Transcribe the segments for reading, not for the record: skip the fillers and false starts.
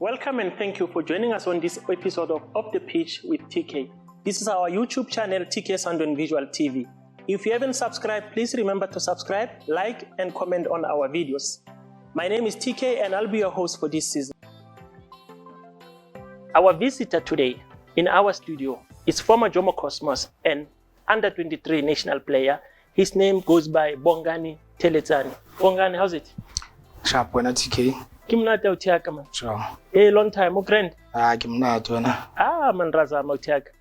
Welcome and thank you for joining us on this episode of Off the Pitch with TK. This is our YouTube channel, TK Sundowns Visual TV. If you haven't subscribed, please remember to subscribe, like, and comment on our videos. My name is TK and I'll be your host for this season. Our visitor today in our studio is former Jomo Cosmos and under-23 national player. His name goes by Bongani Theletsane. Bongani, how's it? Sharp, when TK. Kimnata utiaka man. Sure. Hey, long time, my friend. Kimnata wena. Man raza ma utiaka.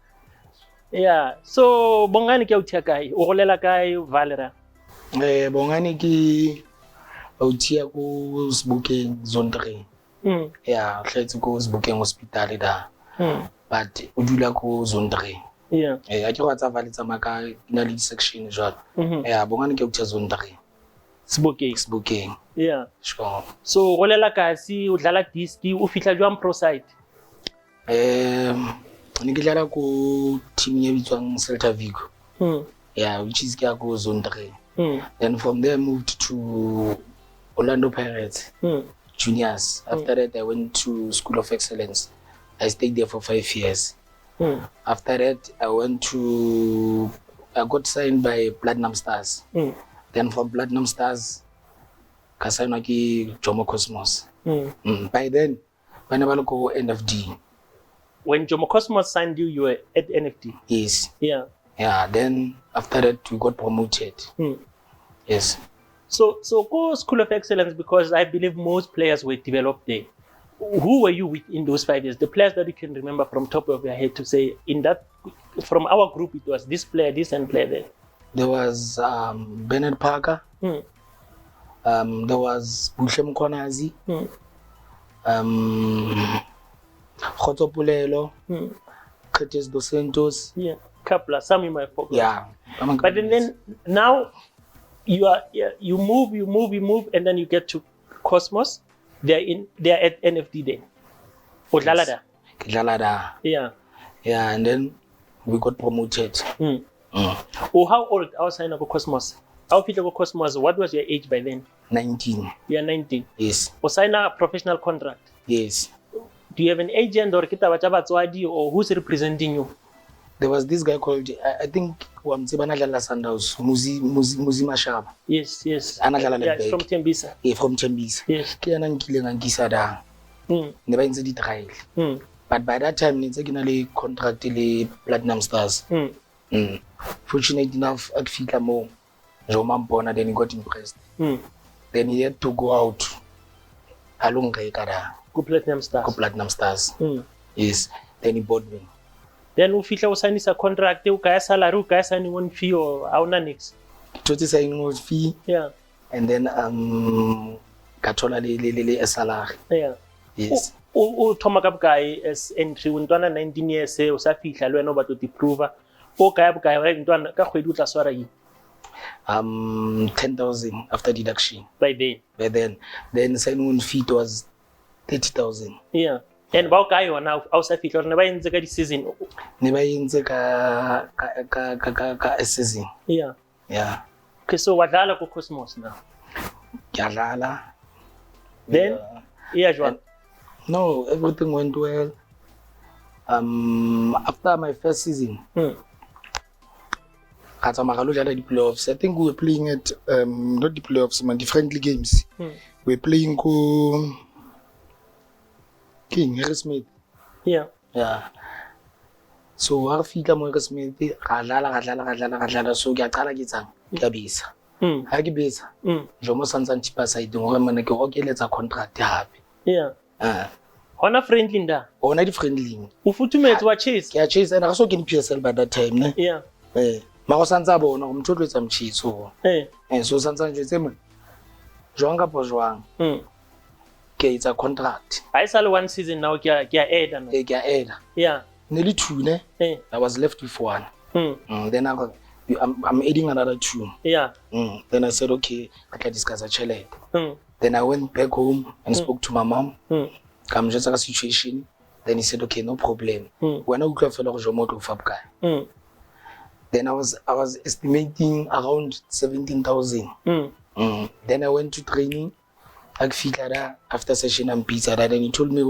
Yeah. So Bongani ke utiaka hi. O golela kae Valera? Bongani ke utia ko Sebokeng zone 3. Yeah, hletse ko Sebokeng hospital da. But o dula ko zone 3. Yeah. A ke go tsa vale tsa maka ina le section jwalo. Yeah, Bongani ke utia zone 3. Sebokeng. Yeah. Sure. So golela kasi o dlala disc o fihla jwang pro side? Ne ke dlala ko team e bitswang Celta Vigo. Yeah, which is ke ko zone 3. Then from there I moved to Orlando Pirates. Juniors. After that I went to School of Excellence. I stayed there for 5 years. After that I got signed by Platinum Stars. Then from Platinum Stars, I signed with Jomo Cosmos. By then, I never go NFD. When Jomo Cosmos signed you, you were at NFD? Yes. Yeah. Yeah, then after that, we got promoted. Yes. So go School of Excellence, because I believe most players were developed there. Who were you with in those 5 years? The players that you can remember from top of your head to say, from our group, it was this player, this and player there. There was Bernard Parker. There was Bushem Konazi. Khotopulelo. Curtis Dos Santos. Yeah, couple, some in my pocket. Yeah. But then now you move, and then you get to Cosmos. They're at NFD then. Odlalada. Odlalada. Yeah. Yeah, and then we got promoted. Oh, how old outside of Cosmos? How fit of Cosmos? What was your age by then? 19. You're 19. Yes. Was sign a professional contract? Yes. Do you have an agent or who's representing you? There was this guy called, I think, Sundowns, Muzi Mashaba. Yes. Yeah, from Tembisa. Yeah, from Tembisa. Yes. But by that time, I had a contract with Platinum Stars. Fortunate enough, at Fika Mo, Jomo Bona, then he got impressed. Then he had to go out along Rekada. Go Platinum Stars. Yes. Then he bought me. Then we feel sign a contract, you guys salary, guys signing one fee or our next. Totally signing one fee. Yeah. And then Katola a salary. Yeah. Yes. Tomakap guy as entry when 19 years say Osafisha Lueno but to prove. Okay, guy done ka khwedu tla swara yi 10,000 after deduction by then sign-on fee was 30,000. Yeah. And ba ka yona Osafisha ne ba entse ka di season ne ba entse ka season. Yeah. Okay, so wadlala ko Cosmos now. Kyadlala. Then Joan. No, everything went well. After my first season, the playoffs. I think we were playing at not the playoffs, but the friendly games. We were playing King Harrismith. Yeah. So our fika mo Harrismith, gadlala. So ke qala ke tsang ke bisa. Ha ke bisa. Jomo santsa chipa side ngwe mane ke okeletsa contract hape. Yeah. Hona friendly nda. Hona di friendly. Ufuthumetse wa chase. Ke a chase and so ke ni PSL by that time ne. Yeah. Mako santsa bona go motho tlwetsa mtshitso. So santsa ntse mo jwang ka po jwang. Ke itsa contract. I saw one season now ke a add no. Ke a add. Yeah. Nearly 2 ne. I was left with 1. Then I'm adding another 2. Yeah. Then I said okay, I can discuss a challenge. Then I went back home and spoke to my mom. Come just a situation. Then he said okay, no problem. When I woke up for Jomo to Fabka. Then I was estimating around 17,000. Then I went to training. After session and pizza, then he told me,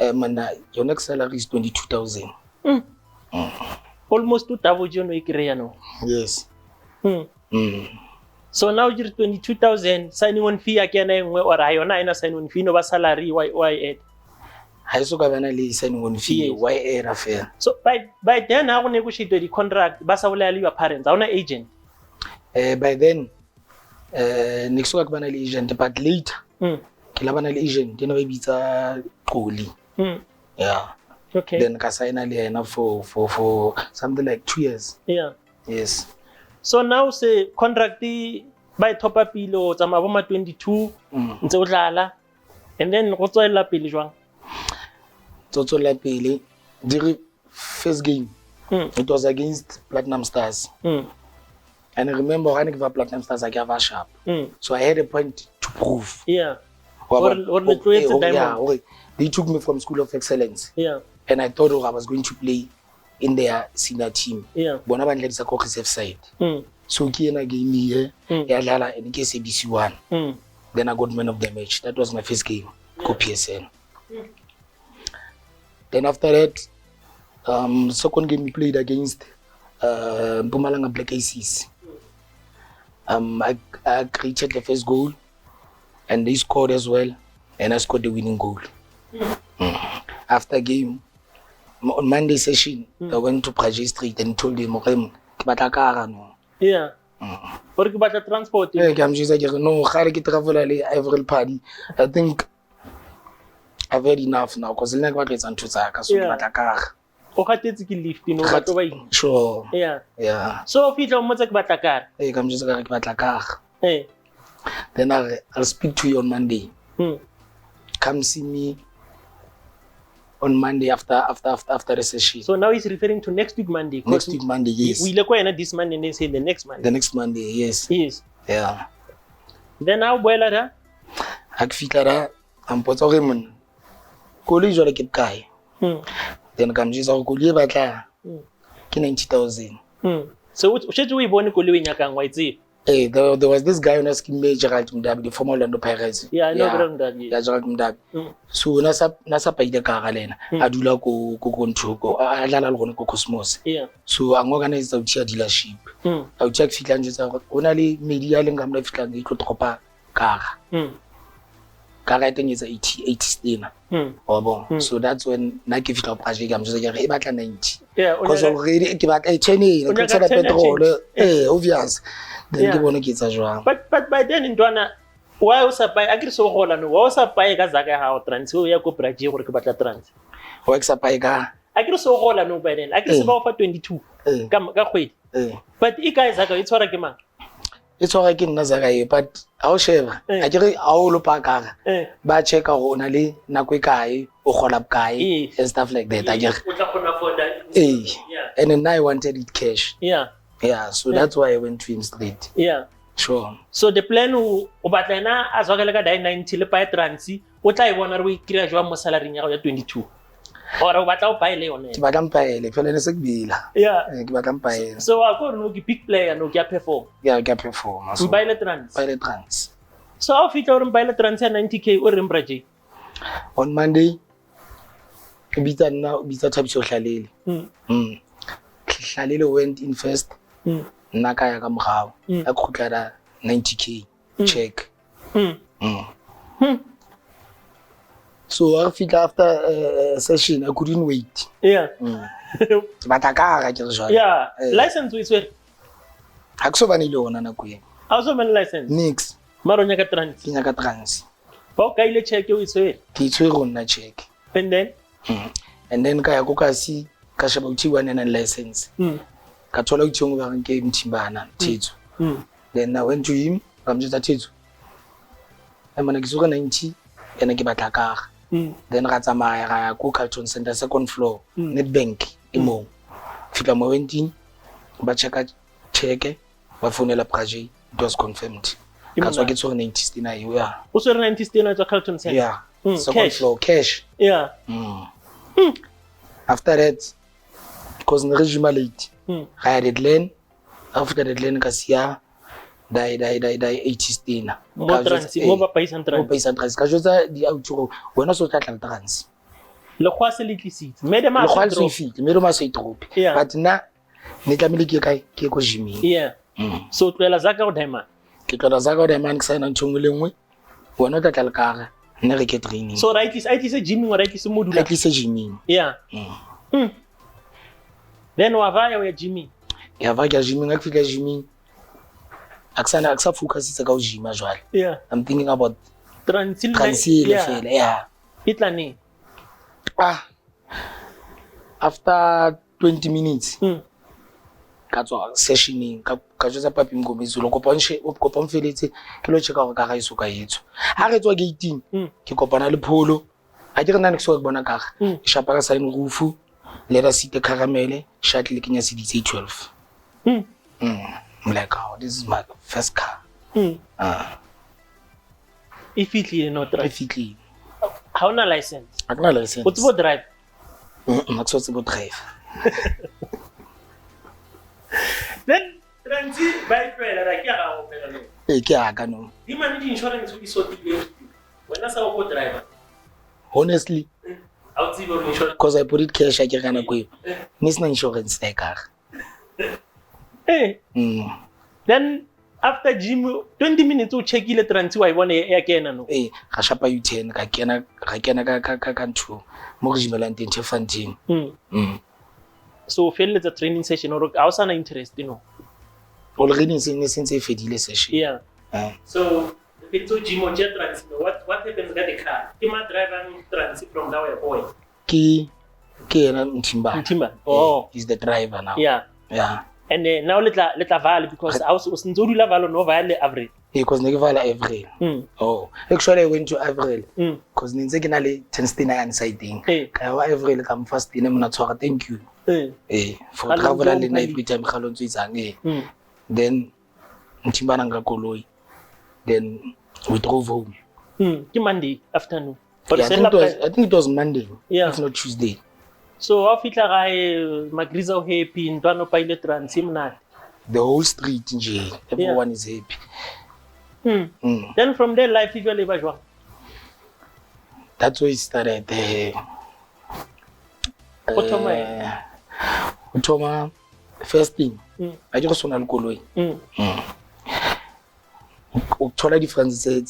Your next salary is 22,000. Almost 2,000 no. Yes. So now you're 22,000 signing on fee again or ayona sign on fee no salary why add. I so ka bana le signing on fee why add affair. So by then how negotiate the contract basa wala your parents awuna agent. By then next week bana le agent but later ke la bana le agent no bitsa Qoli. Yeah. Okay. Then ka sign le ena for something like 2 years. Yeah. Yes. So now say contract by top up ilo tsa maboma 22 ntse o dlala and then go tswela pele jwang. Tswela pele the first game it was against Platinum Stars. And I remember when I gave Platinum Stars I gave a sharp. So I had a point to prove. Yeah. They took me from School of Excellence. Yeah. And I thought I was going to play in their senior team. Yeah. Bona ba nledisa ko reserve side. So ke ena game here ya dlala and ke SABC1. Then I got man of the match. That was my first game ko PSL. Then after that second game we played against Mpumalanga Black Aces. I created the first goal and they scored as well and I scored the winning goal. After game on Monday session I went to Praje Street and told him no. Yeah. Porque bata transport. Yeah, I'm just like no, khare ke travel le Ivory Party. I think I've had enough now because le nka batla ntho tsa ka so ke batla kara. O gatetse ke lift no batho ba ing. Sure. Yeah. Yeah. So fitla mo tsa ke batla kara. I'm just like ke batla kara. Then I'll speak to you on Monday. Come see me on Monday after the session. So now he's referring to next week Monday. Next week Monday, yes. We look this Monday and then say the next Monday. The next Monday, yes. Yes. Yeah. Then how boiler da? Ak fitara am potsa gore mon. Kole jwale ke kae? Then kam jisa go kole batla. Ke 90,000. So o shetse o ibone kole we nyakang wa itse. Hey, there was this guy on a scheme Gerald Mdabi, the former Orlando Pirates. Yeah, I know Gerald Mdabi. Yeah, Gerald Mdabi. So nasa paida ka galena. Adula ko nthuko. Adlala le go Cosmos. Yeah. So ang organize out here dealership. Out check fitla njetsa ona le media le ngamla fitla ngi tlo tropa kara. Kara teng is 80 stina. Bon. So that's when na ke fitla project am just e batla 90. Yeah, because already ke batla 10 ke tsela petrol. Obvious. Then ke bona ke tsa jwang. But by then intwana why o sa buy agri so gola no wa o sa buy ka zaka ha o transfer ya ko project gore ke batla transfer. Wa ke sa buy ka agri so gola no by then agri se ba ofa 22 ka kgwedi. But I guys zaka itshwara ke mang? Itshwara ke nna zaka e but a o sheba a ke re a o lo pakara ba checka go na le nako e kae o gola kae and stuff like that a ke o tla khona for that. And then I wanted it cash. Yeah, so that's why I went to him straight. Yeah. Sure. So the plan o batla na a zwakela ka 90 le pa transi o tla e bona re o ikira jwa mo salary ya 22. Or o batla o buy le yone. Ke batla mpaele phela ne se ke bila. Yeah. Ke batla mpaele. So a go no ke big player no ke perform. Yeah, ke perform. So buy le trans. Buy le trans. So how fit or buy le trans ya 90k o re mbraje. On Monday ke bitsa Thabiso Hlalele. Hlalele went in first. Nna ka ya ka mogao a khutla 90k check. So after session I couldn't wait. Yeah. But I ka ke re jwale. Yeah, license we swear. Ha ke so bane le ona na kueng. Also man license. Nix. Maro nya ka trans. Ke nya ka trans. Ba ka ile check o swear. Ke tswe go nna check. And then ka ya go ka si ka sheba uthi and license. Ka thola uthong ba nke Mthimbana Thetso. Then I went to him I'm just Thetso. Emana ke suka 90 ena ke batla ka. Then ra tsamaya ga go Carlton Center second floor Nedbank imo. Fika mo wenting ba checka check ba fonela project it was confirmed. Ka tswa ke tswa 90 stina yo ya. O so 90 stina tsa Carlton Center. Yeah. Second floor cash. Yeah. After that because the regime late. I had it lane after the lane ka sia die 80 stina. Mo trans mo ba paisan trans. Mo paisan trans ka jotsa di auto wena so tla trans. Le khwase le tlisitse. Mme de ma so fitli, mme ma so itropi. But na ne tlamile ke kae ke go gyming. Yeah. So tloela zaka go diamond. Ke tloela zaka go diamond ke sa ena ntshongwe le nngwe. Wena o tla le kare. Nne re ke training. So right is gymming or right is modula? Right is gymming. Yeah. Then wavaya we gymming. Ya va ke gymming a fika gymming. Aksa focus itse ka go gyma jwale. Yeah. I'm thinking about Transil fela. Yeah. Itlane. After 20 minutes. Ka tswa sessioning ka jwetsa papi Mngomezi lo kopa mfeletse ke lo checka gore ka ga iso ka etso ha re tswa gating ke kopana le pholo a ke re nna ne ke so bona ka ga e shapa ka sign roof le ra site caramel shuttle ke nya seditse 12 I'm like, oh, this is my first car. If it no drive. If it how na license? I have no license. What's about drive? Not so about drive. Then transi by trailer like ya go pela no. Ke aga no. Di mane di insurance o iso tile. Wena sa go driver. Honestly, I'll see your insurance because I put it cash ke kana go. Nis na insurance e ka. Then after gym 20 minutes o checkile transi wa ibone ya kena no. Ga shapa U10 ka kena ka ntho mo go jimelang teng Fontaine. So failed the training session or I was an interest, you know. Already since I fedile session. Yeah. So if it's gym or jet transit, what happens with the car? Kima driving transit from now boy. Ki ena Ntimba. Oh, he's the driver now. Yeah. And now let vale because I was nzodula valo no vale average. Because negivala Avril. Oh, actually I went to Avril. Because ninze ke na le 1069 siding. Ka wa Avril ka mfast ine mna tshwara thank you. For travel and every time khalonzo itsang then Ntimba nga koloi. Then we drove home. Ki Monday afternoon. But I think it was Monday. Yeah. If not Tuesday. So how fitla ga magriza o happy ntwana pilot transim na. The whole street nje. Everyone is happy. Then from there life usually ba jwa. That's where it started. Otoma first thing. I just sona le koloi. O thola difference tse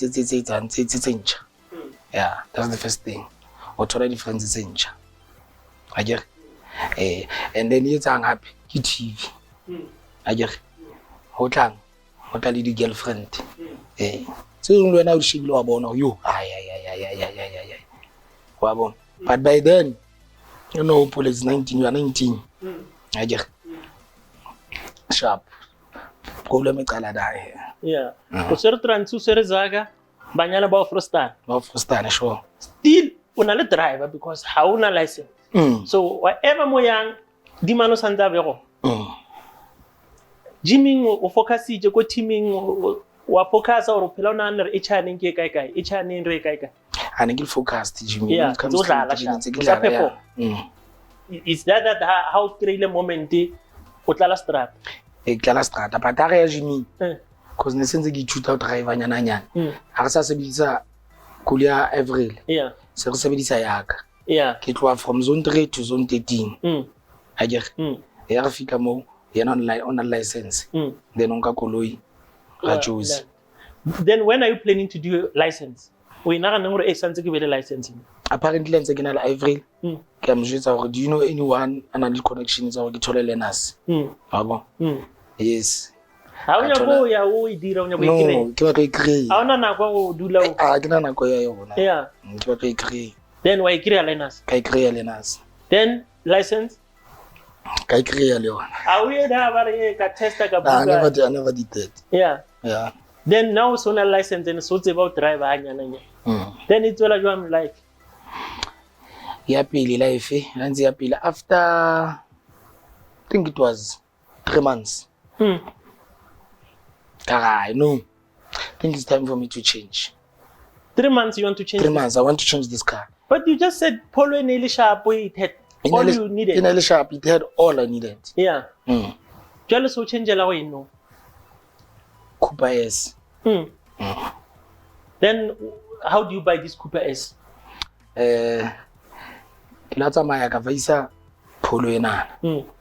ntšha. Yeah, that's the first thing. O thola difference tse ntšha. I get and then it's happy ke TV. I get ho tla le di girlfriend. So wena o shebile wa bona yo ay. Wa bona. But by then you know police 19 you are 19. I get sharp. Problem e qala da here. Yeah. O sere transu sere zaga banyala ba frustana. Ba frustana sure. Still una le driver because how una license. So whatever mo yang di mano santa bego. Gymming o focus je ko teaming wa focus or phela ona nre e chane ke kai e chane nre kai. Ana ke focused gymming. Yeah, so dlala. Is that how create moment o tlala strat. Tlala strata but ha re ya gymming because ne sentse ke ithuta ho drive nyana ha re sa sebedisa kulia Avril se re sebedisa yaka ke tloa from zone 3 to zone 13 ha ke ya re fika mo yena on a license then on ka koloi ra choose. Then when are you planning to do license? We na gana gore e santse ke be le license. Apparently ntse ke na le Avril ke am jwetsa gore do you know anyone ana le connections gore ke thole learners ha bo yes. Ha o nyako ya o e dira o nyako e kry. No, ke ba ke kry. Ha ona nako go dula o. Ke na nako ya yona. Yeah. Ke ba ke kry. Then why kry learners? Ka kry learners. Then license? Ka kry le yona. Ha o ye da ba re ka testa ka buka. I never did that. Yeah. Then now so na license and so it's about driver anyana nya. Then it's all you am like. Ya pele life nzi ya pele after I think it was 3 months. I know. I think it's time for me to change. 3 months you want to change? 3 months. I want to change this car. But you just said Polo and Eli Sharp, it had all you needed. In Eli Sharp, it had all I needed. Yeah. Just so change the way, no. Cooper S. Then how do you buy this Cooper S? la tsamaya ka vaisa pholo enana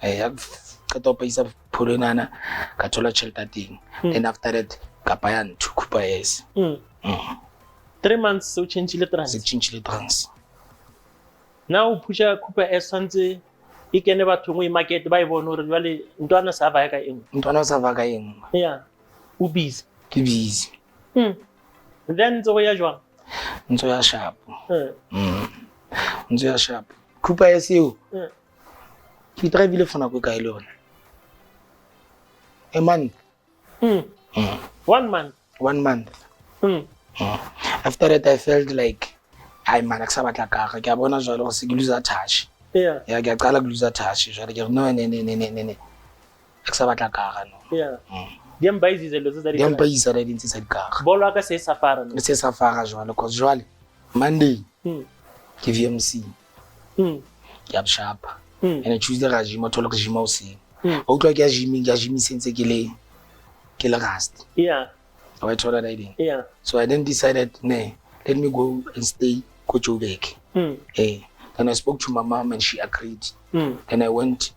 ya ka topa isa pholo enana ka thola tšhelete teng then after that ka baya ntho Cooper S 3 months so change le trans now pusha Cooper S santse e kene batho mo market ba e bona hore jwale ntwana sa va ka eng yeah u busy ke busy then zo ya jwang ntso ya sharp ntso ya sharp Cooper S eo ke drive le fona go ka ile yona a month 1 month after that I felt like I man aksa batla ka ke a bona jwale go se ke lose touch yeah ke a qala ke lose touch jwale ke no ne aksa batla ka no yeah Diamba izizelo tsa di Diamba izala di ntse sa dikaga bolo ka se safara no se safara jwale cause jwale Monday ke VMC ke sharp and Tuesday ga gym thola ke gym o se o tlo ke ya gym sense ke le rust yeah I told her that yeah so I then decided let me go and stay go Joburg then I spoke to my mom and she agreed and I went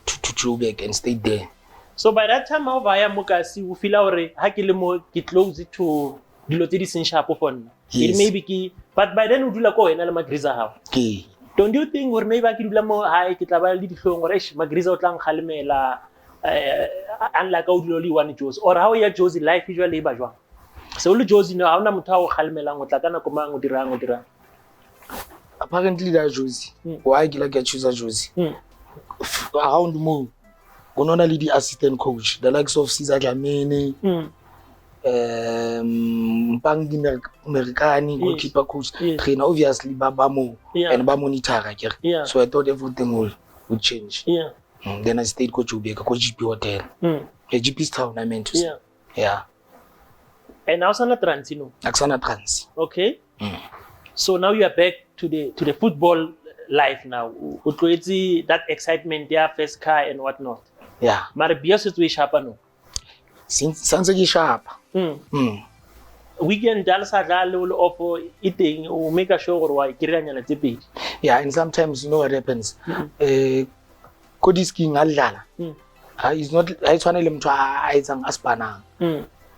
to Joburg and stayed there. So by that time how vaya mokasi u feel hore ha ke le mo ke close to dilo tse di seng sharp for nna it maybe ke but by then u dula ko wena le magriza ha don't you think or maybe ke dula mo hai ke tla ba le dihlong gore magriza o tlang khalemela unlike o dilo le one Jozi or how ya Jozi life usually ba jwang so le Jozi no ha ona motho a o khalemelang o tla kana ko mang o dirang apparently that Jozi why ke like choose Jozi around mo Gonona le di assistant coach the likes of Caesar Dlamini Bang di Americani goalkeeper coach trainer obviously ba mo and ba monitor so I thought everything would change then I stayed coach Joburg coach GP hotel GP's town I meant to say yeah and now sana trans aksana trans okay so now you are back to the football life now that excitement yeah first car and what not yeah mara biasa tu sharp no since ke sharp weekend dal sa dal lo offer eating o make sure gore wa kiranya na tsepe yeah and sometimes you know what happens kodi skiing alidlala is not I tshwanele motho a etsang aspanang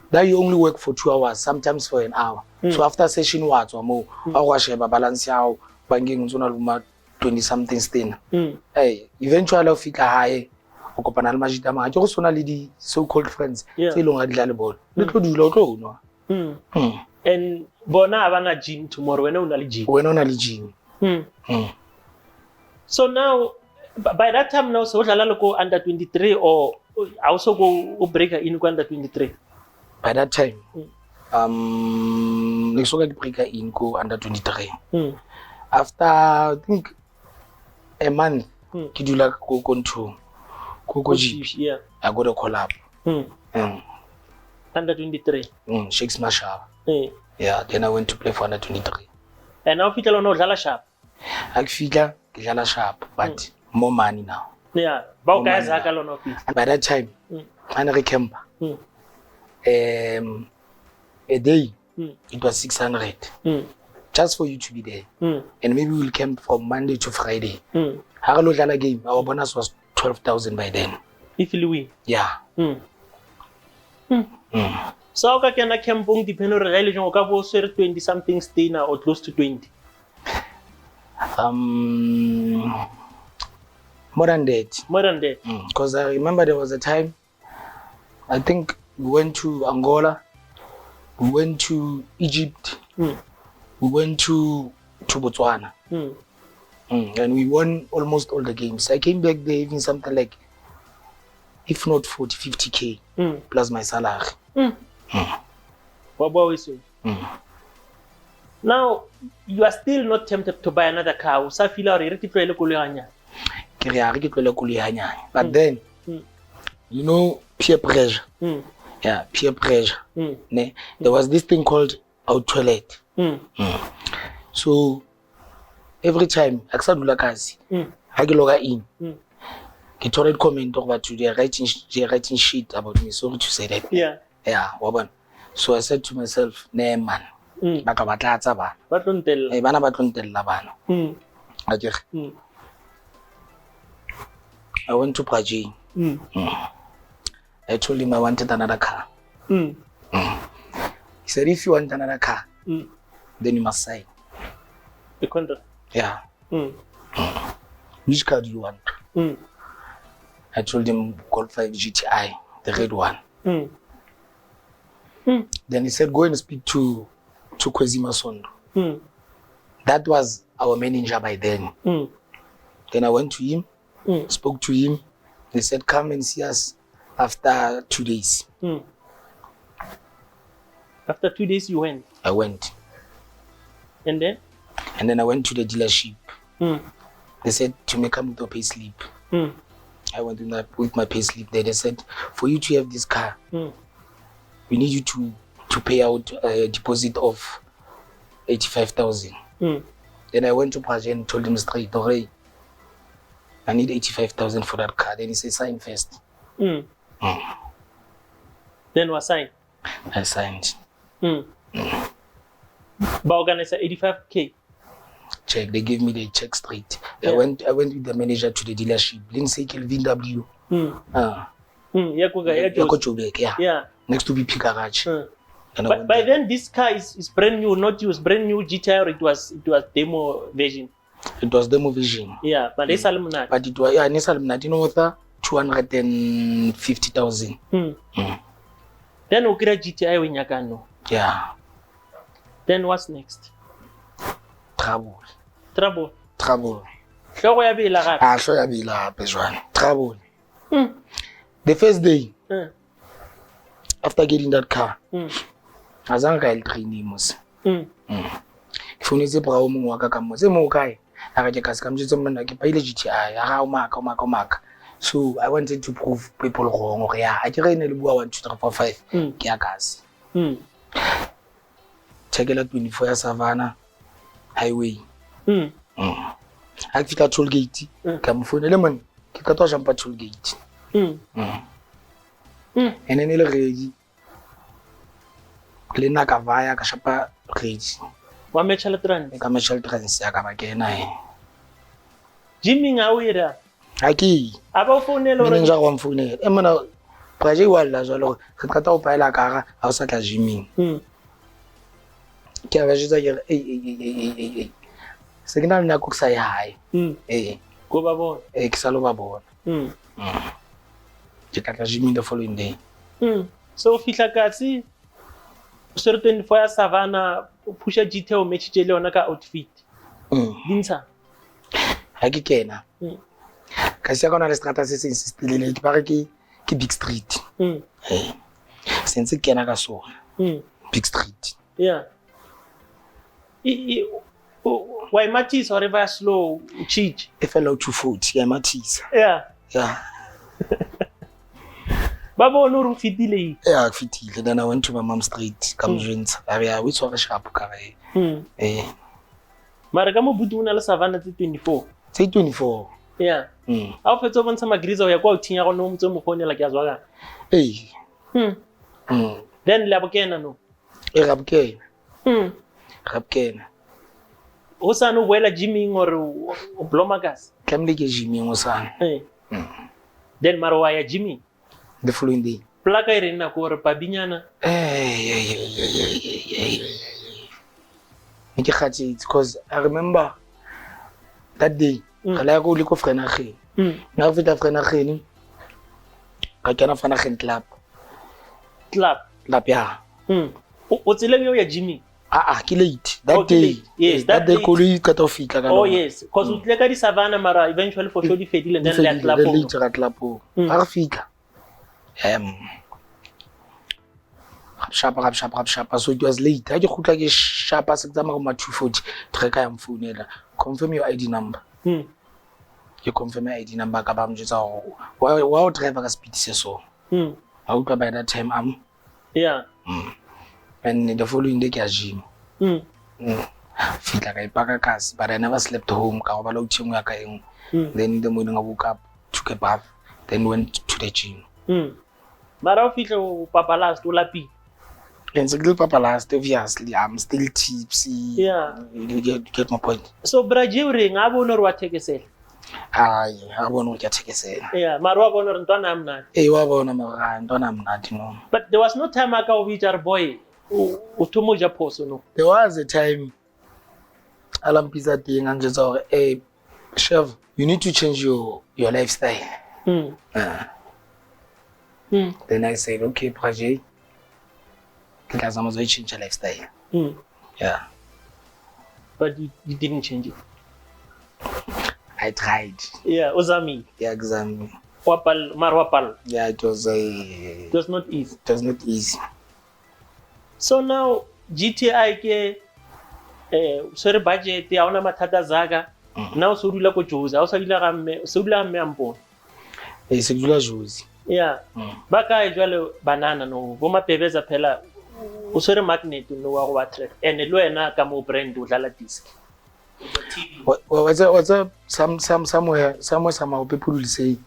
that you only work for 2 hours sometimes for an hour so after session wa tswa mo a go sheba balance yao bangeng tsona luma 20 something stain eventually o fika hae o kopana le majita ma ke go sona le di so called friends tse long a dila le bolo le tlo dula o tlo nwa and bona abana gym tomorrow wena una le gym so now by that time now so dlala le ko under 23 or also go break in ko under 23 by that time le so ga break in ko under 23 after I think a month ke dula go control go GP yeah I got a call up under 23 Shakes Marshall yeah then I went to play for under 23 and now fitla no dlala sharp akufika dlala sharp but more money now yeah ba ka za ka lona and by that time ana re camper a day it was 600 just for you to be there and maybe we'll camp from Monday to Friday ha re lo dlala game our bonus was 12,000 by then if you win yeah so ka kena campong dipeno re gaile jong ka bo swere 20 something stay or close to 20 more than that because I remember there was a time I think we went to Angola, we went to Egypt, we went to Botswana and we won almost all the games. I came back there even something like if not 40-50k plus my salary. Now you are still not tempted to buy another car. Sa feel re ke tlwele ko le ganya but then you know peer pressure there was this thing called out toilet so every time aksadula kasi ha ke loga in ke thola comment over to they are writing shit about me sorry to say that yeah wabona so I said to myself man ba ka batlatsa bana ba tlontella bana ba tlontella bana I went to Praji. I told him I wanted another car. He said, if you want another car, then you must sign. The contract? Yeah. Which car do you want? I told him Golf 5 GTI, the red one. Then he said, go and speak to Kwezima Sondo. That was our manager by then. Then I went to him, spoke to him. He said, come and see us after 2 days. After 2 days you went? I went. And then? And then I went to the dealership. They said to me, come with your pay slip. I went with my pay slip there. They said, for you to have this car, we need you to pay out a deposit of 85,000. Then I went to Praja and told him straight, I need 85,000 for that car. Then he said, sign first. Then what sign? I signed. But organize 85K. Check. They gave me the check straight. I went with the manager to the dealership. Lindsay Kelvin W. Yeah. Next to BP Garage. But by then this car is brand new, not used, brand new GTI, or it was demo version. It was demo version. Yeah, but it's Alumnat. But it was Alumnat, 250,000. Then ukira GTI winyakano. Yeah. Then what's next? Trouble. Trouble. Trouble. Show ya bila gape. Show ya bila gape jwana. Trouble. The first day, after getting that car, azange el training mos. Kufunetse brawo mongwe wa ka ka motse mo kae. Aka ke ka se ka mjetse monna ke paile GTI. Aga o maka. So I wanted to prove people wrong. Or yeah, I can't really 1, 2, 3, 4, 5. Kiagas. Check it out 24 ya Savannah Highway. I fit a toll gate. Come phone lemon. Ke ka jump toll gate. And then ele ready. Le na ka vaya ka shapa ready. Wa Mitchell Trans. Ka Mitchell Trans ya ka ba kena e. Jimmy ngawira. Aki. Aba phone lo. Manager wa mphone. E mona project wala jalo re qata o paela ka ga o sa tla Jimmy. Ke ba jitsa ke se ke na nna go sa ya hae. Go ba bona. Ke sa lo ba bona. Ke tla Jimmy the following day. So fihla katsi certain for ya Savannah pusha GT o match le ona ka outfit. Dintsha. Ha ke kena. Ka se ka na le strata se se insistilele ke pare ke Big Street. Sense kena ka so. Big Street. Yeah. Why Matisse or ever slow cheat? If I low 240, yeah, Matisse. Yeah. Babo no fitile. Yeah, fitile. Then I went to my mom's street, come joint. Area we saw a sharp car. Mara mo budu na la Savannah 24. Say 24. Yeah. How fetso bontsha magriza ya kwa uthinya go no mtse mo phone la ke azwa ka. Then la bokena no. Rabkena. Rabkena. O sa no boela gymming or o bloma gas. Kamle ke gymming o sa. Then maro ya gymming. The following day. Plaka irena ko re pabinyana. Ke khatsi because I remember that day. Kala go le ko frena ge. Na feta frena ge ni. Ka kana fana gen club. Club ya. O tsile yo ya gymming. Ke late. That day. Yes, that day koli ka to fika kana. Oh yes, because o tle ka di Savannah mara eventually for sure di fedile then le club. Le club. Ga fika. Sharp. So it was late. I just ke sharp as exam go ma 240. Treka ya mfounela. Confirm your ID number. You confirm your ID number ka ba mjutsa wa driver ka speed se so. I would by that time Yeah. And the following day ke a gym. Fitla ka ipaka kasi, but I never slept home. Ka ba lo tshimo ya ka eng. Then in the morning I woke up, took a bath, then went to the gym. Mara o fitla o papala sto lapi. And so Papa last, obviously, I'm still tipsy. Yeah. You get my point. So Brazil ngabo what take a I want what you take a yeah, Marwa bonor ntwana amnati. Hey, what about I'm not, you know. But there was no time aka ubijar boy utomoja poso no. There was a time Alam Pizza thing and just hey chef, you need to change your lifestyle. Then I said, okay, Praje, because I'm going to change your lifestyle. Yeah. But you didn't change it. I tried. Yeah, Ozami. Yeah, exactly. Marwapal. Yeah, it was not easy. It was not easy. So now GTI ke sore budget ya ona mathata zaga. Now so dula ko Jozi, o sa dula ga mme ampo. Se dula Jozi. Yeah. Baka jwale banana no, bo mapebeza phela o sore magnet no wa go attract. And lo ena ka mo brand o dlala disc. What's up? Somewhere somehow people will say,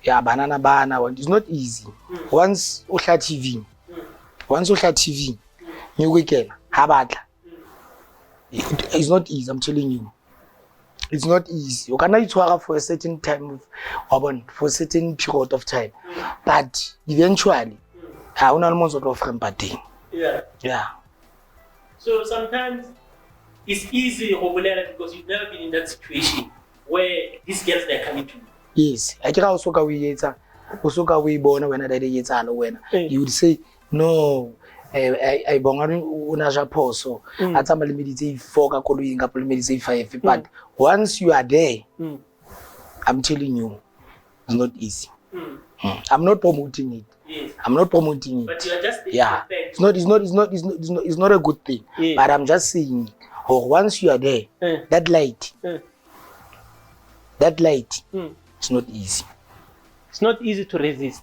yeah, banana. It's not easy. Once you have TV, new weekend, habata. It's not easy. I'm telling you, it's not easy. You cannot talk for a certain time, for a certain period of time, but eventually, I will almost sort of friend party. Yeah. So sometimes it's easy because you've never been in that situation where these girls they're coming to you. Yes, I can also go we born when you would say no. I bongani unaja poso. Atama limit 4 ka koloi ka limit 5. But once you are there, I'm telling you, it's not easy. I'm not promoting it. Yes. I'm not promoting it. But you are just it's not a good thing. Yes. But I'm just saying, once you are there, that light, it's not easy. It's not easy to resist.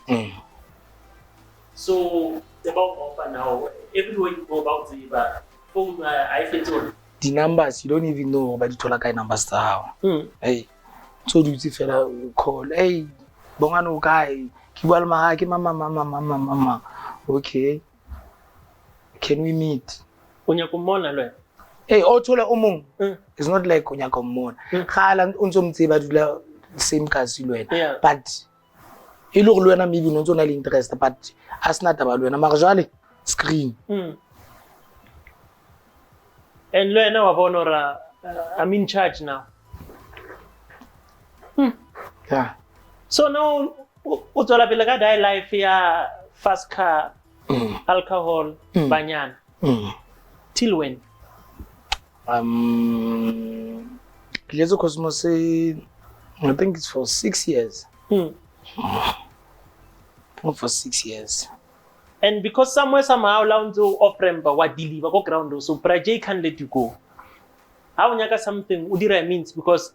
So about offer now, everywhere you go about the phone, I feel the numbers you don't even know about the Tolakai numbers now. Hey, so do you fella call? Hey, Bongano guy, Kibal Mahaki, mama. Okay, can we meet? Onyakumona, hey, Otola Omong. It's not like Onyakumona. Halan unsum tiba same Casiluen. But you look maybe not only interest, but as not about when I'm screen. And learn now about I'm in charge now. Yeah. So now, Utola Bilaga die life here, fast car, alcohol, banyan. Till when? Jomo Cosmos, I think it's for 6 years. For 6 years. And because somehow down to offer what deliver go ground, so Prajay can't let you go. How nyaka something Udira means because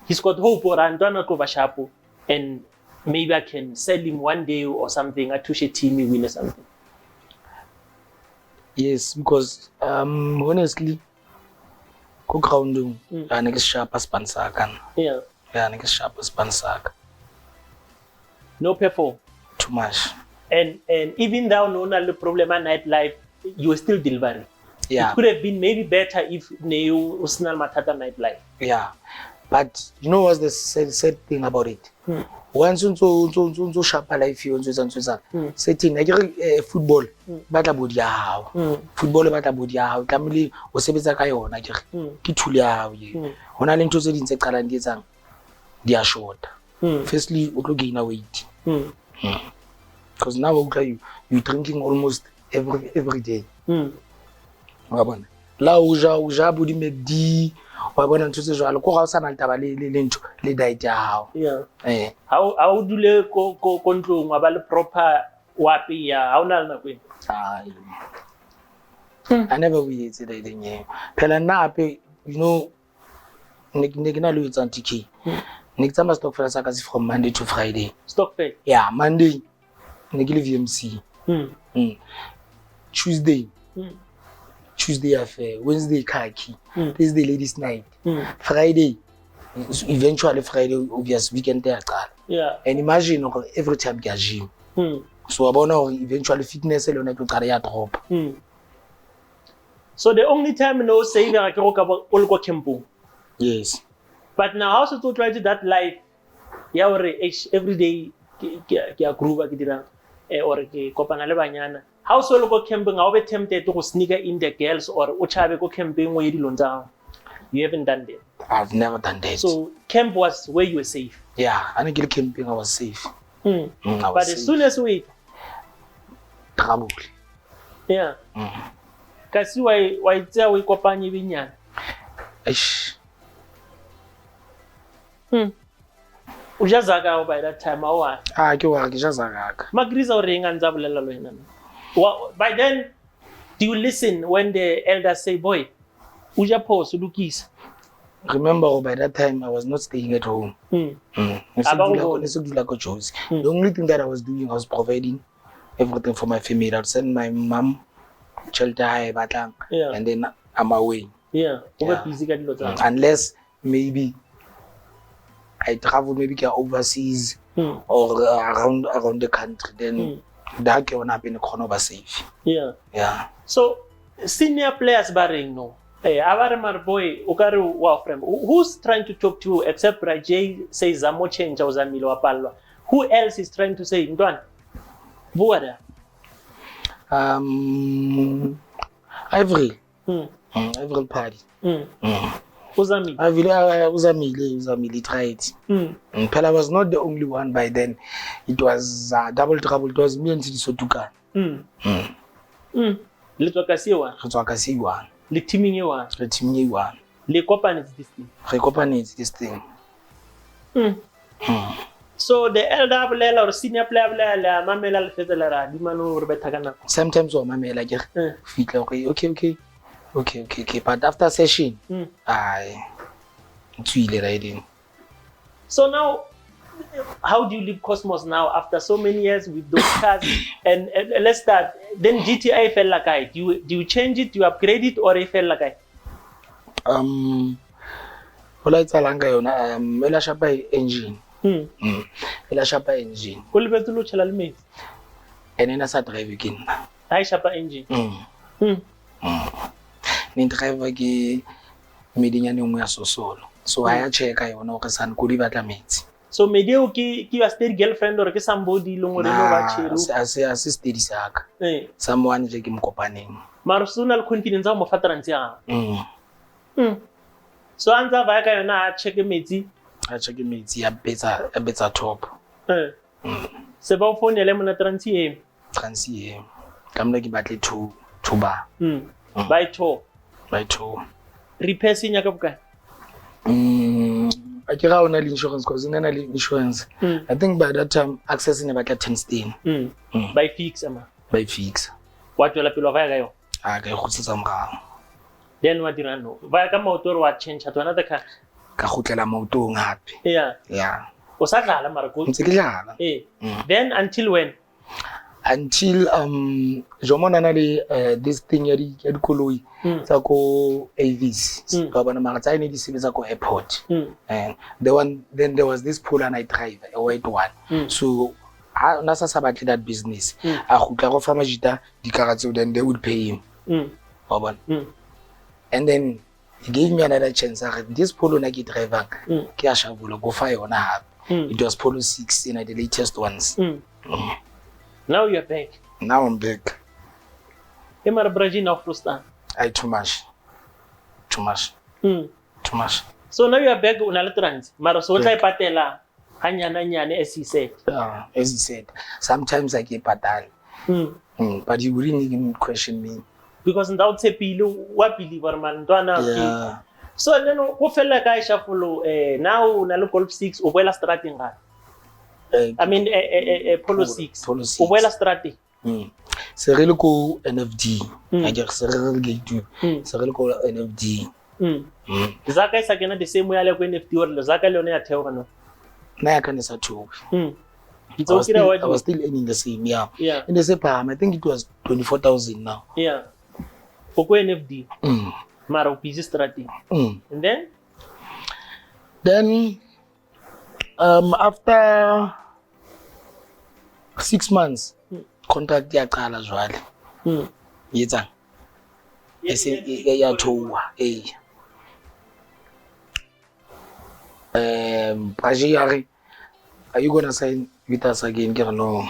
he's got hope or Andana Kovashapo and maybe I can sell him one day or something. I touch a team, we win or something. Yes, because honestly, go ground I next sharp as Pansakan. Yeah, next sharp as Pansak. No perform. Too much. And even though no the problem at nightlife, you were still delivering. Yeah. It could have been maybe better if you was not matata nightlife. Yeah. But you know what's the sad thing about it? Once you sharp life you setting football batla body ya hao. Football batla body ya hao. Tlamehile o sebetsa ka yona ke tool ya hao ye. Hona le ntho tse ding tse qalang di etsang di a short. Firstly, o tlo gain weight. Because now you drinking almost every day. Wabona. La uja body McD wabona ntho tse jwalo ko ga o sana le taba le ntho le diet ya hao. Yeah. How dule ko ntlong wa ba le proper wapi ya ha ona le nako e. I never we etse that thing. Phela nna ape you know ne ke lo etsa TK. Ne ke tsama stock sa ka from Monday to Friday. Stock fair? Yeah, Monday ne ke le VMC. Tuesday affair, Wednesday khaki, Thursday ladies night, Friday, eventually Friday obvious weekend there. Yeah. And imagine every time get gym. So about eventually fitness le yona tlo ya drop. So the only time no save like go go camping. Yes. But now how to try to that life ya ore every day ke a groove ke dira or ke kopana le banyana. How so go camping how be tempted to sneak in the girls or o chabe go camping we dilong tsa. You haven't done that. I've never done that. So camp was where you were safe. Yeah, I didn't get camping. I was safe. But as soon as we trouble. Yeah. Kasi why tsa we kopanye binyana. Eish. Ujazaga by that time awa. Ke wa ke jazaga. Magriza o renga nza bolela lo yena. By then do you listen when the elders say boy uja pause lukisa? Remember by that time I was not staying at home. The only thing that I was doing, I was providing everything for my family. I'd send my mom shelter, and then I'm away. Yeah. Unless maybe I travel, maybe overseas or around the country, then that can happen in safe. Yeah. Yeah. So senior players barring no. Hey, Avaremar boy, Ukaru Wafrem. Who's trying to talk to you except Rajay says Zamo change or Zamilo Apalwa? Who else is trying to say Ndwan? Buada? Ivory. Ivory party. Uzami. Uzamili tried. Pella was not the only one by then. It was double trouble. It was me and Sotuka. Little Kasiwa. Le teaming you are. Le company this thing. So the elder player or senior player mamela fetelara dimanu rebetagana. Sometimes or mamela fit okay. But after session, it's really riding. So now, how do you leave Cosmos now after so many years with those cars? and let's start. Then GTI felt like I. Do you change it? Do you upgrade it, or it felt like I? Hola italanga yona ela shapa engine. Ela shapa engine. Kulibetulu chala limit. Enena sa drive again. Hai shapa engine. Ni drive ke medinya ne ngwe sosolo. So I check yona o ka san kuli batla metsi. So media ki your state girlfriend or ke somebody longore no ba chelo. As steady saka. Someone je ke mkopaneng. Marsonal confidence mo fatranti ya. So anza ba ka yona a check metsi. A check metsi ya betsa top. Se ba phone le mona transi e. Kamla ke batle two ba. By two. Repairs nya ka buka. I can have insurance because in insurance. I think by that time accessing about 10 stain. By fix ama. By fix. What will appeal over yo? I go to Then what dirano? Vaya ka motor wa change to another car. Ka khutlela motor ngapi? Yeah. O sa dlala mara go. Then until when? Until Jomo nanale this thing ya di koloi tsa ko AVs ba bana mara tsa ine di sebetsa ko airport and then there was this Polo night driver, a white one. So na sa batle that business a khutla go fa majita di karatse, then they would pay him and then he gave me another chance. This Polo na ke driver ke a shavula go fa yona hape. It was Polo 6 in the latest ones. Now you're back. Now I'm back. Emar Brazil now frustan. Too much. So now you're back on Alatrans. Mara so try patela. Hanyana as he said. As he said. Sometimes I get patal. But you really didn't question me. Because without say pilu, what believer man dwana. So then who felt like I follow now na local 6 o boela strating ga. I mean Polo 6. O boela strating. Se re le ko NFD. I just se re le gate. Se re le ko NFD. Zaka isa kena the same way ale ko NFD or zaka le yone ya theo kana. Na ya kana sa two. I was still earning the same, yeah. In the same time, I think it was 24,000 now. Yeah. For NFD. Maro busy strategy. And then after 6 months, contract ya qala jwale yetsang ya thowa Praji are you gonna sign with us again? No.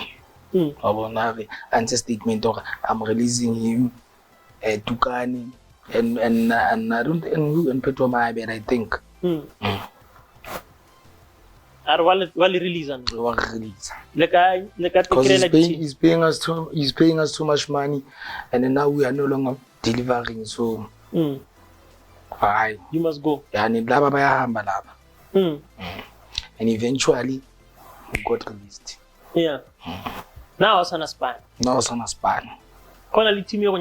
And statement or I'm releasing him Tukani and I don't and Petro Mabe, I think. Wali release he's paying us too much money, and then now we are no longer delivering. So you must go. And eventually we got released. Yeah. Now it's on a span. Kona team yo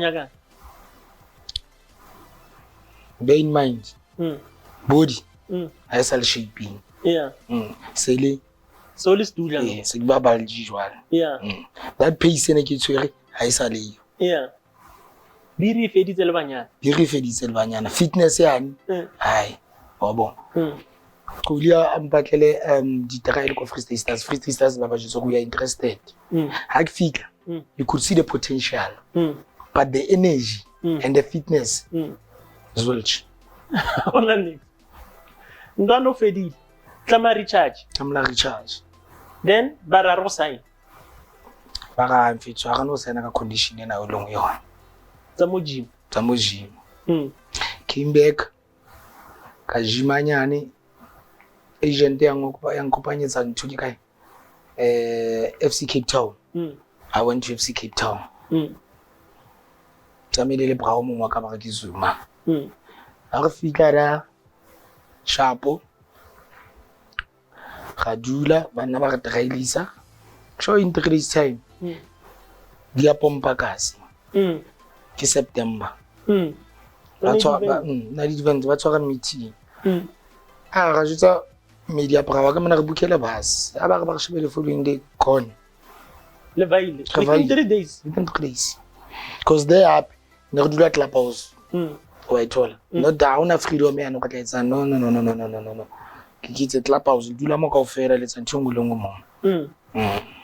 bear in mind, body, I shall shaping. Yeah. Sele. So let's do that. Yes, usual. Yeah. That pace in a kitchen, I shall leave. Yeah. Biri fedi selvanyana. Fitness yan. Aye. Bobo. Kulia ambakele the trial of Free Stars baba so we are interested. Figure you could see the potential. But the energy and the fitness Zulch. Only. Ndano fedi. Tamla recharge. Then bararo sign. Bara mfitso akano sign ka condition na ulong yon. Tsamo gym. Came back ka jimanyane agent yang kopanyetsa nthuki kae FC Cape Town. I went to FC Cape Town. Tsamile brao mo ka ba ke Zuma. A re fika ra Shapo Gadula bana ba re trailisa show in 3 time dia pompa kasi ke September na di event ba tswa meeting ga jutsa media brava ka mena re bukela bus a ba re shebele following day con le baile within 3 days because they are ne re dula club house I told no down a freedom ya no ka tletsa no ke kitse club house dula mo ka ofela le tsa ntshungu le ngomo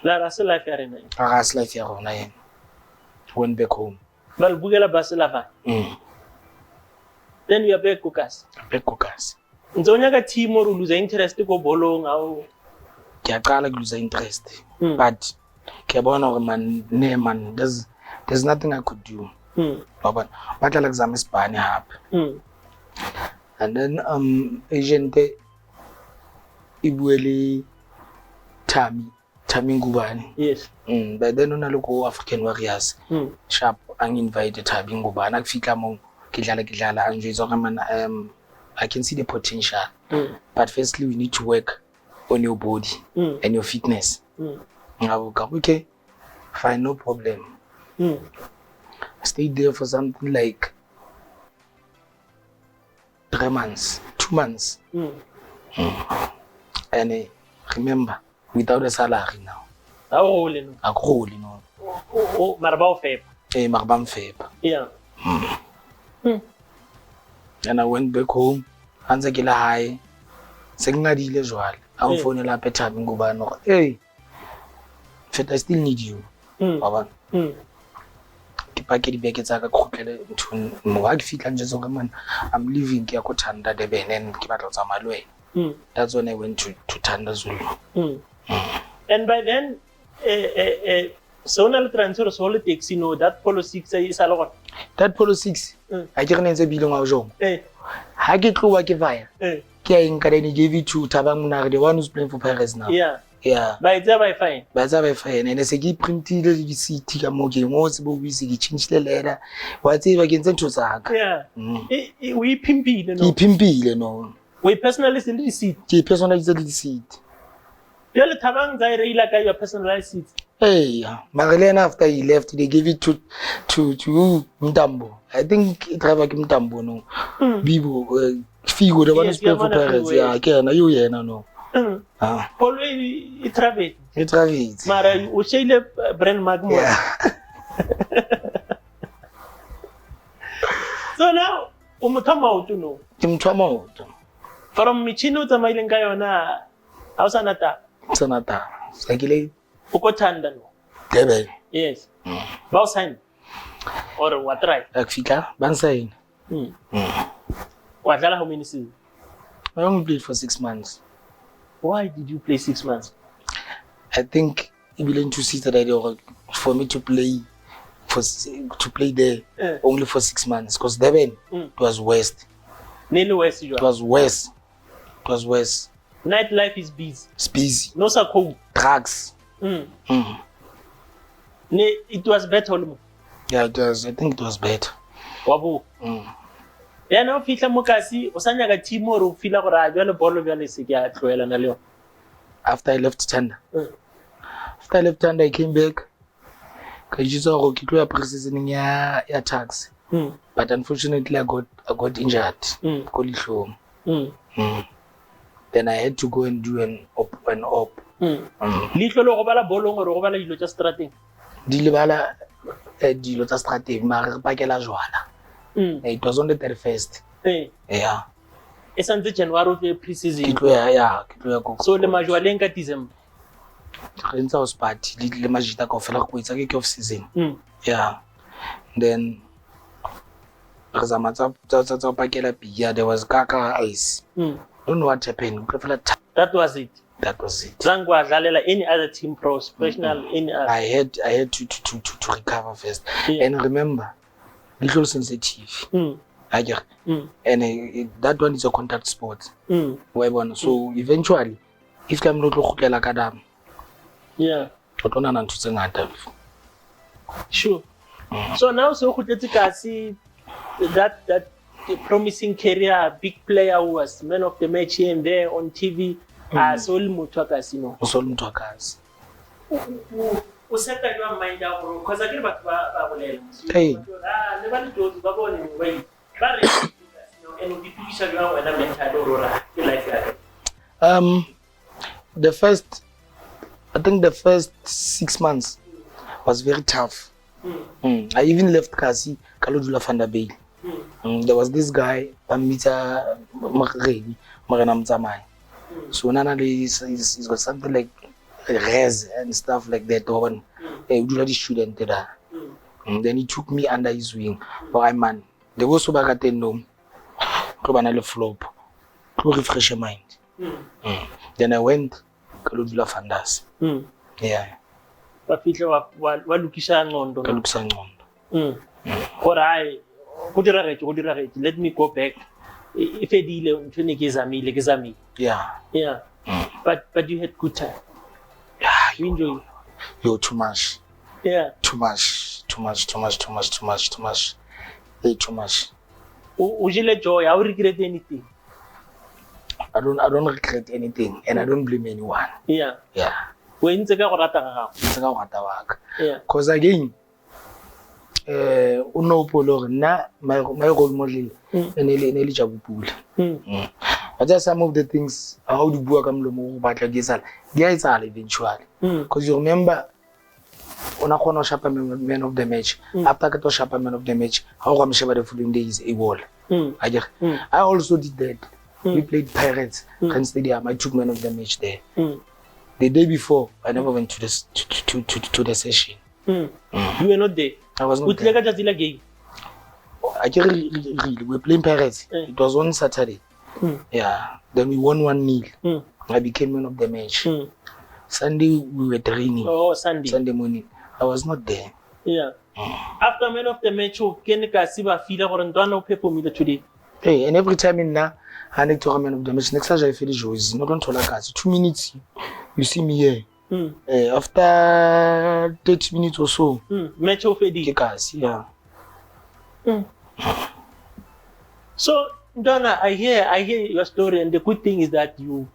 la ra se life ya rena ga se life ya rona yen went back home bal bugela bus la fa then we are back cookas nzonya ka team or lose interest ko bolong au ke a qala ke lose interest but ke bona gore man there's nothing I could do but batla exam Spanish hape and then agent ibuele Tami Ngubane. Yes. But then on a local African warriors sharp and invited Tami Ngubane akufika mo kidlala and I can see the potential. But firstly we need to work on your body and your fitness. Okay, fine, no problem. Stayed there for something like 2 months. And remember, without a salary now. Oh, Marabao Feb. Marbam Feb. Yeah. And I went back home. Hansa Gila High. Signadile Joal. I'm phoning up at Ngubano. Hey, Fet, I still need you. Baba. Kipaki beke tsaka khokele ntho mo ga ke fitla nje so man I'm leaving ke ya ko Thanda Durban and ke batla tsa malwe. That's when I went to Thanda Zulu. And by then zonal transfer solo taxi no that Polo 6 is a lot. That Polo 6 I ke renetse bilong a jong. Ha ke tlowa ke vaya. Ke a inkadeni give it to Tabang Munare, the one who's playing for Paris now. Yeah. But it's by fine. And as I keep printing the city, I'm okay. Most people we see change the letter. Whatever can send to Zag. Yeah. We pimpy, no. We personalize the seat. Tell Tabang Zaire like your personalized seat. Hey, Marilena after he left, they gave it to Mtambo. I think it have Mtambo no. Bibo, Figo, the one who's playing for Paris. Yeah, can you no. Always it travels. Mara, you share brand magmo. So now, umutama to know. Timtama. From Michino to Mailenga, Sanata. Sagile. Ukotanda. Debe. Yes. Bao sign? Or what right? Akfika, ban sign. What how many seasons? I only played for 6 months. Why did you play 6 months? I think willing to see that idea for me to play there only for 6 months because then it was West. Nearly West. It was West. It was West. Nightlife is busy. It's busy. No so cool. Drugs. It was better. Yeah, it was. I think it was better. Wabo. Yeah, now fitla mo kasi o sanya ka team o fila go ra jwa le bolo bja le se ke a tloela na le. After I left Tanda. After I left Tanda, I came back. I just saw ke tlo ya pre-seasoning ya tax. But unfortunately I got injured. Ko lihlong. Then I had to go and do an op. Lihlo lo go bala bolo gore go bala dilo tsa strateng. Di lebala dilo tsa strateng mara re pakela jwala. It was on the 31st. Yeah. It's on the January pre-season. Ke tlo ya go. So le majwaleng ka December. Re ntse house party le majita ka ofela go itsa ke off season. Yeah. Then rezama tsa pakela beer, there was kaka ice. Don't know what happened. That was it. Zangwa dlalela any other team professional any other. I had to recover first. And remember, little sensitive. And that one is a contact sport. So eventually, if I'm not gotlela ka dam. Yeah. O tlo nana ntse ngata. Sure. So now so gotletse kasi that the promising career, big player who was man of the match here and there on TV. So le motho ka sino. So le motho ka se. O seta jwa mind ya go cause akere batho ba bolela. Hey. Le ba le tlo ba bone wait. Ba re and o dipisha jwa wena mental orora ke life ya. I think the first 6 months was very tough. I even left Kasi Kalodula Fandabay. There was this guy, Pamita Makredi, Marana Mzamai. So Nana he's got something like res and stuff like that. Usually student there. Then he took me under his wing. But I man, there was so back at the no, Klobanale flop, to refresh your mind. Then I went Kalodula Fandas. Yeah. Bafitla wa lukisha ngondo. Kalukisa ngondo. Alright. Go dira rete. Let me go back. If edile ntwe ke zamile. Yeah. But you had good time. Yeah, you enjoy. Yo, too much. Yeah. Too much. Hey, too much. Ujile joy. I don't regret anything. I don't regret anything, and I don't blame anyone. Yeah. Yeah. Cause again, unopolo na my role model eneli jabupula. But just some of the things how do bua ka mlomo go batla ke sala dia itsala eventually. Cause you remember ona khona shapa man of the match. After ka to shapa man of the match, how come sheba the following day is a wall. I also did that. We played Pirates, Stadium. I took man of the match there. The day before, I never went to the session. You were not there. I was not there. Game. We were playing Pirates. It was on Saturday. Yeah. Then we won 1-0. I became man of the match. Sunday we were training. Oh, Sunday morning. I was not there. Yeah. After man of the match, can ka siba feel gore ntwana o phepo mile today. Hey, and every time in now, I need to man of the match. Next time I finish is not on tola kasi 2 minutes. You see me here. After 30 minutes or so. Match of Eddie. Yeah. So, Donna, I hear your story, and the good thing is that you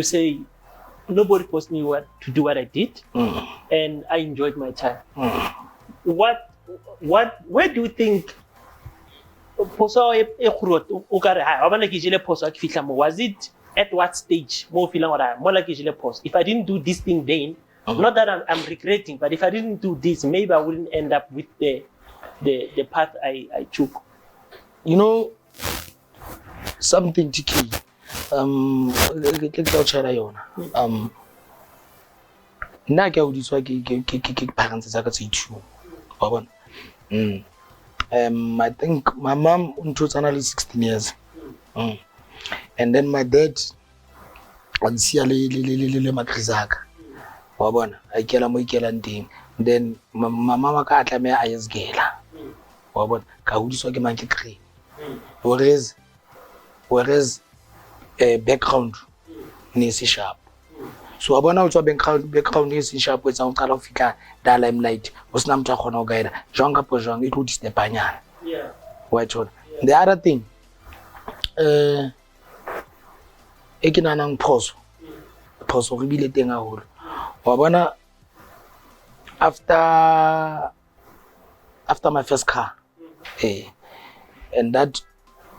say nobody forced me to do what I did, and I enjoyed my time. Where do you think? Was it at what stage more like if I didn't do this thing then, not that I'm regretting, but if I didn't do this, maybe I wouldn't end up with the path I took. You know something to nna ke hodiswa ke parents tsa ka tse two wa bona. I think my mom untotsana le 16 years. And then my dad wansiya le makrizaka wa bona a ikela mo ikela nteng. Then mama ka tlameha a yezgela wa bona ka hodiswa ke mang ke crane. Whereas background ni si sharp. So abona utswa background is sharp wetsa o qala o fika da limelight o sina motho a khona o guide jwang ka pojang it would step anyana. White one. The other thing e ke nanang phoso re bile teng haholo wa bona after my first car and that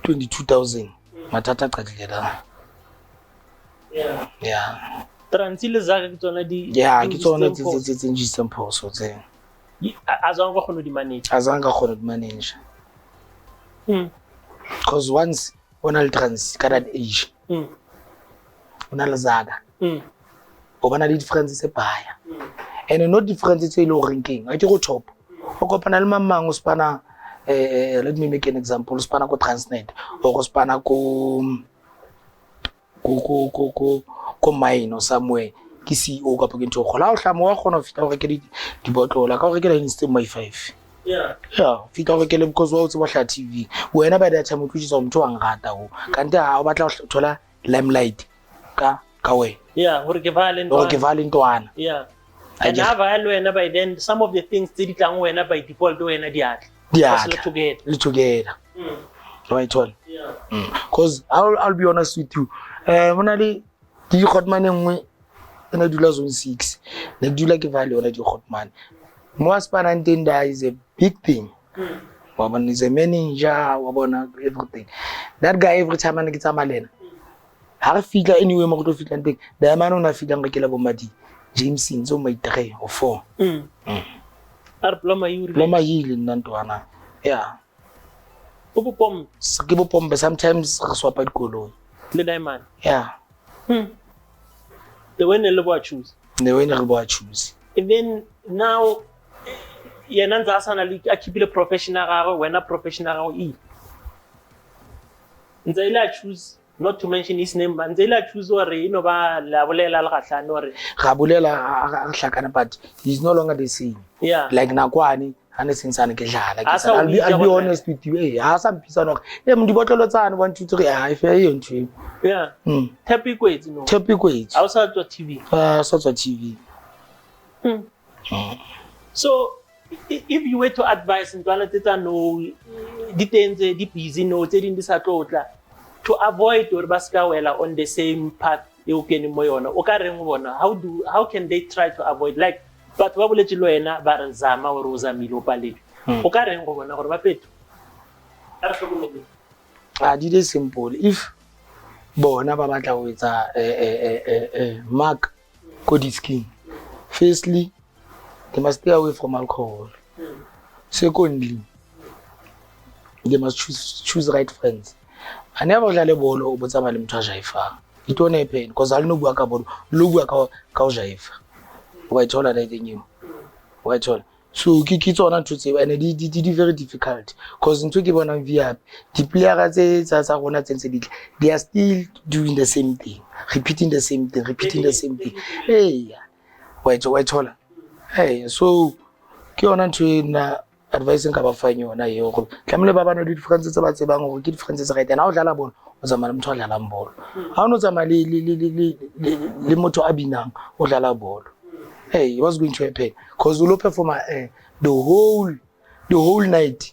22,000 matata qadile da. Yeah. Transile zaka ke tsona di ke tsona tse njisang phoso tse azanga khona di manage because once ona le trans ka that age ona le zaka o bana le difference se baya and no difference tse ile o ranking a ke go top o kopana le mamang o spana let me make an example o spana ko Transnet o go spana ko mine or somewhere ke CEO ka pokeng tho gola o hlamo wa khona fita o reke di botlola ka o rekela instant my 5 fita o rekele because wa o tseba hla TV wena ba da time o tshisa motho wa ngata o kanti ha o batla o thola limelight ka we hore ke vale ntwana and ava wena by then some of the things tse di tlang wena by default wena di together right one because I'll be honest with you mona le di khotman engwe ena dula zone 6 ne dula ke vale ona di khotman mo aspana ntenda is a big thing wa bona is a manager wa bona everything that guy every time ana ke tsamalena ha re fitla anyway mo go tlo fitla nteng da mana ona fitla ngakela bo madi James nzo mai 3 or 4 ar ploma yile nna ntwana Bopom sometimes re swapa dikoloi le diamond the way ne re bo choose and then now yena nza sana le a keep le professional gagwe wena professional gagwe nza ile a choose not to mention his name but nza ile a choose ore ino ba la bolela le gahlane ore ga bolela a hlakana but he's no longer the same like nakwane ane sinsane ke dlala ke I'll be honest with you ha sa mpisa no mdibotlolo tsane 1 2 3 fa yo ntwe Happy kwetsi a sa tswa TV TV so if you were to advise ntwana tsetsa no ditenze di busy no tse ding di sa tlotla to avoid or baska wela on the same path you can mo yona o ka reng bona how can they try to avoid like but ba boletse lo wena ba re zama o roza milo paledi o ka reng go bona gore ba peto a re hlokomele di dey simple if bona ba batla go etsa mark ko di skin firstly they must stay away from alcohol secondly they must choose right friends I never dlale bolo o botsa mali motho a jaifa it won't happen because I'll no bua ka bolo lo bua ka o jaifa wa ithola la teng wa ithola so ke tsona ntho tse and di very difficult because ntho ke bona via di player tse tsa rona tse di they are still doing the same thing repeating the same thing wa ithola so ke yona ntho na advice nka ba fanya yona yo go tlamele ba bana di difference tse ba tsebang go ke difference tse right na o dlala bolo o tsamaya motho a dlalang bolo ha o no tsamaya le motho a binang o dlala bolo what's going to happen because we will perform the whole night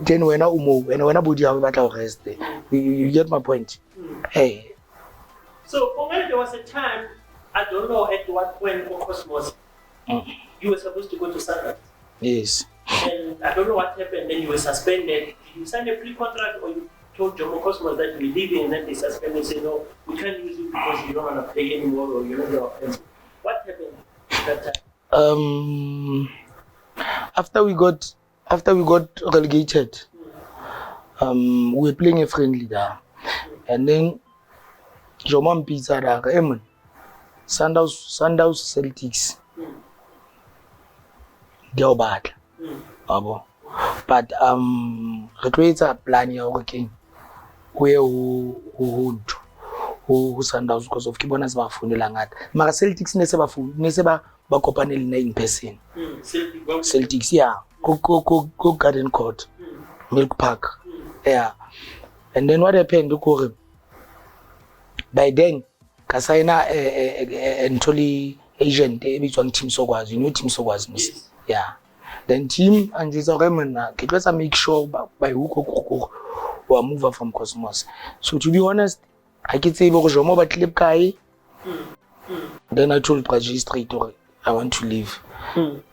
then when I body ha ba tla rest you get my point so for me there was a time I don't know at what point Jomo Cosmos you were supposed to go to Sundowns. Yes. And I don't know what happened. Then you were suspended. Did you sign a pre-contract, or you told Jomo Cosmos that you were leaving, and then they suspended and said, "No, we can't use you because you don't want to play anymore, or you're not your offense." What happened at that time? After we got relegated, we were playing a friendly there, and then Jomo Pizza Sundowns Celtics. They're bad. But re tlo etsa plan ya hore keng go ye ho Sundowns because of ke bona se ba founela ngata mara Celtics ne se ba kopane le 9 person. Celtics yeah go Garden Court, Milk Park. Yeah. And then what happened gore by then ka signa ntoli agent e bitswang Team Sokwazi. You know Team Sokwazi? Yes. Yeah. Then team and this remember ke tla make sure by hook or move from Cosmos. So to be honest, I can say go Jomo ba clip kae. Then I told Praji straight or I want to leave.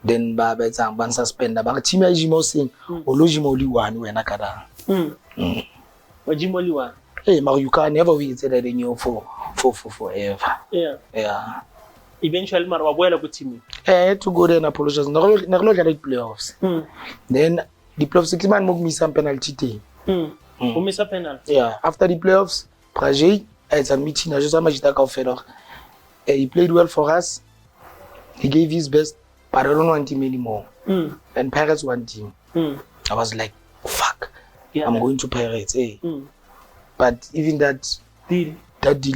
Then ba tsang ban suspend ba team ya Jomo sing o lo Jomo li one wena kada. Wa Jomo li one. Hey, but you can never wait that in you for forever. Yeah. Eventually, Marwa go team. I had to go there and apologize. No playoffs. Then the playoffs 6 man move me some penalty day. Who miss a penalty? Yeah. After the playoffs, Praji had a meeting. I just he played well for us. He gave his best, but I don't want him anymore. And Pirates want him. I was like, fuck. Yeah, I'm going to Pirates. But even that deal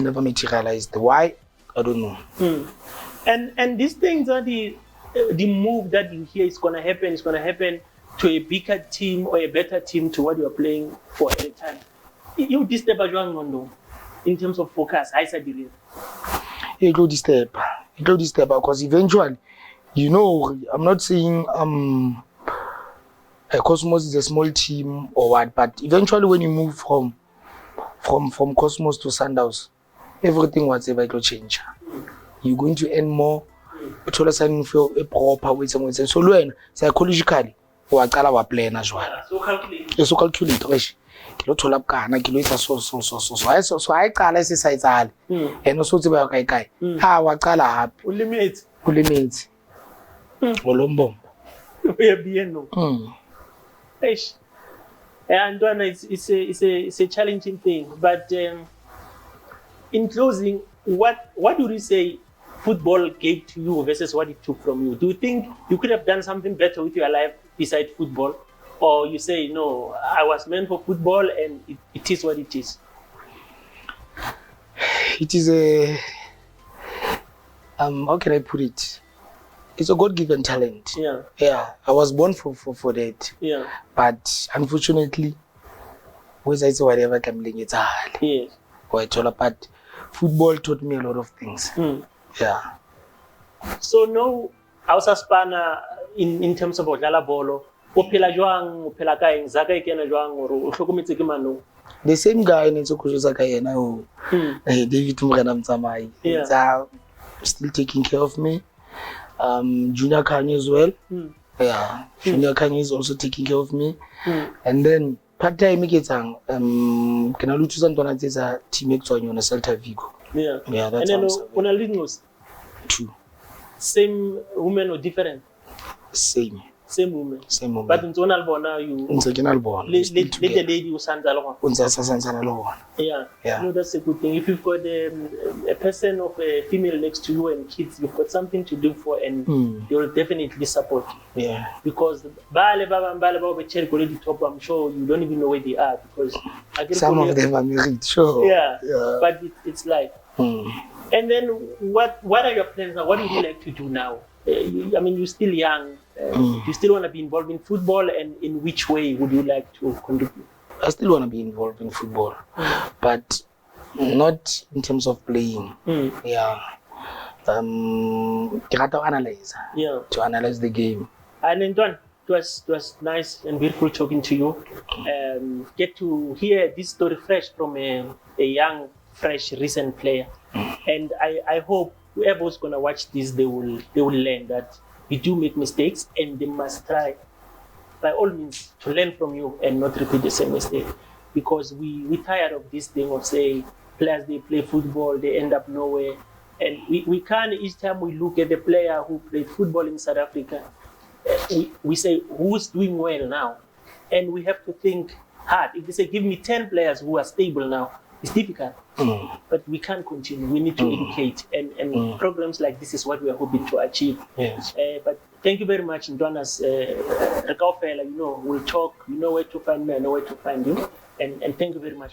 never materialized. Why? I don't know. And these things are the move that you hear is gonna happen. It's gonna happen to a bigger team or a better team to what you are playing for at the time. You disturb in terms of focus. I said it. It will disturb because eventually, you know, I'm not saying Cosmos is a small team or what, but eventually when you move from Cosmos to Sundowns, everything whatever it will change. You're going to earn more. But all of a sudden feel a proper way somewhere. So learn psychologically wa qala wa plan as well. So calculate right. Kilo thola kana kilo etsa so so I qala se sa etsale. And also tseba kai. Ha wa qala happy. O limit. Olombo. We bien no. Eish. And it's a challenging thing, but in closing, what would you say football gave to you versus what it took from you? Do you think you could have done something better with your life besides football? Or you say, no, I was meant for football and it is what it is? It is a, how can I put it? It's a God-given talent. Yeah. I was born for that. Yeah. But unfortunately, whether it's whatever can bring it hard. Yes. Or it's all apart. Football taught me a lot of things. Yeah. So no, Hausa Spana in terms of Odala Bolo, Opela Joang, Opela Kai, Zaka Kena Joang, or Shokumitsiki Manu. The same guy in Zaka who David Muranam Samai. Yeah. Still taking care of me. Junior Kanye as well. Yeah. Junior Kanye is also taking care of me. And then part-time can I look to Santana as a teammate on Celta Vigo. Yeah, that's and then when I lead 2. Same women or different? Same woman. But in Zonal Bona, you the lady who sends along. Yeah. No, that's a good thing. If you've got a person of a female next to you and kids, you've got something to live for, and they will definitely support you. Yeah. Because I'm sure you don't even know where they are because some of them are married, sure. Yeah. But it's life. And then what are your plans now? What would you like to do now? I mean, you're still young. You still want to be involved in football, and in which way would you like to contribute? I still want to be involved in football, but not in terms of playing. Yeah. To analyze the game. And then, Don, it was nice and beautiful talking to you. Get to hear this story fresh from a young, fresh, recent player. And I hope whoever's gonna watch this, they will learn that we do make mistakes and they must try by all means to learn from you and not repeat the same mistake. Because we're tired of this thing of saying players, they play football, they end up nowhere. And we can't, each time we look at the player who played football in South Africa, we say who's doing well now. And we have to think hard. If they say give me 10 players who are stable now, It's difficult, but we can't continue. We need to educate, and programs like this is what we are hoping to achieve. Yes. But thank you very much, Ndwanas. We'll talk. You know where to find me. I know where to find you. And thank you very much.